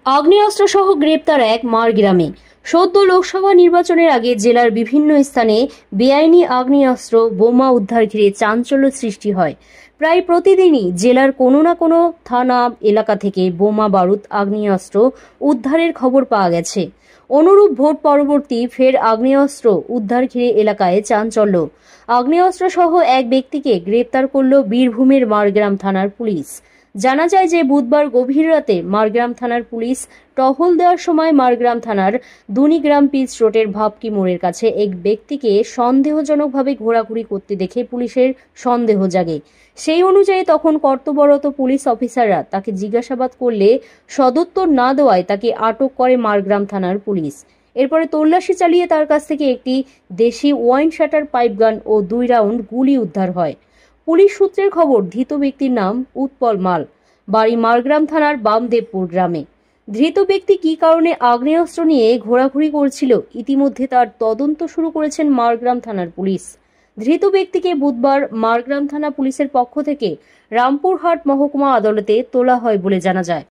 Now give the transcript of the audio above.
আগ্নেয়াস্ত্র সহ গ্রেপ্তার এক মারগ্রামে। সদ্য লোকসভা নির্বাচনের আগে জেলার বিভিন্ন স্থানে বেআইনি আগ্নেয়াস্ত্র বোমা উদ্ধার ঘিরে চাঞ্চল্য সৃষ্টি হয়। প্রায় প্রতিদিনই জেলার কোনো না কোনো থানা এলাকা থেকে বোমা বারুদ আগ্নেয়াস্ত্র উদ্ধারের খবর পাওয়া গেছে। অনুরূপ ভোট পরবর্তী ফের আগ্নেয়াস্ত্র উদ্ধার ঘিরে এলাকায় চাঞ্চল্য। আগ্নেয়াস্ত্র সহ এক ব্যক্তিকে গ্রেপ্তার করল বীরভূমের মারগ্রাম থানার পুলিশ। জানা যায় যে বুধবার গভীর রাতে মারগ্রাম থানার পুলিশ টহল দেওয়ার সময় মারগ্রাম থানার দুনিগ্রাম পিচ রোডের ভাবকি মোড়ের কাছে এক ব্যক্তিকে সন্দেহজনকভাবে ঘোরাঘুরি করতে দেখে পুলিশের সন্দেহ জাগে। সেই অনুযায়ী তখন কর্তব্যরত পুলিশ অফিসাররা তাকে জিজ্ঞাসাবাদ করলে সদুত্তর না দেওয়ায় তাকে আটক করে মারগ্রাম থানার পুলিশ। এরপরে তল্লাশি চালিয়ে তার কাছ থেকে একটি দেশি ওয়াইন শাটার পাইপ গান ও 2 রাউন্ড গুলি উদ্ধার হয়। পুলিশ সূত্রের খবর, ধৃত ব্যক্তির নাম উৎপল মাল, বাড়ি মারগ্রাম থানার বামদেবপুর গ্রামে। ধৃত ব্যক্তি কী কারণে আগ্নেয়াস্ত্র নিয়ে ঘোরাঘুরি করছিল, ইতিমধ্যে তার তদন্ত শুরু করেছেন মারগ্রাম থানার পুলিশ। ধৃত ব্যক্তিকে বুধবার মারগ্রাম থানা পুলিশের পক্ষ থেকে রামপুরহাট মহকুমা আদালতে তোলা হয় বলে জানা যায়।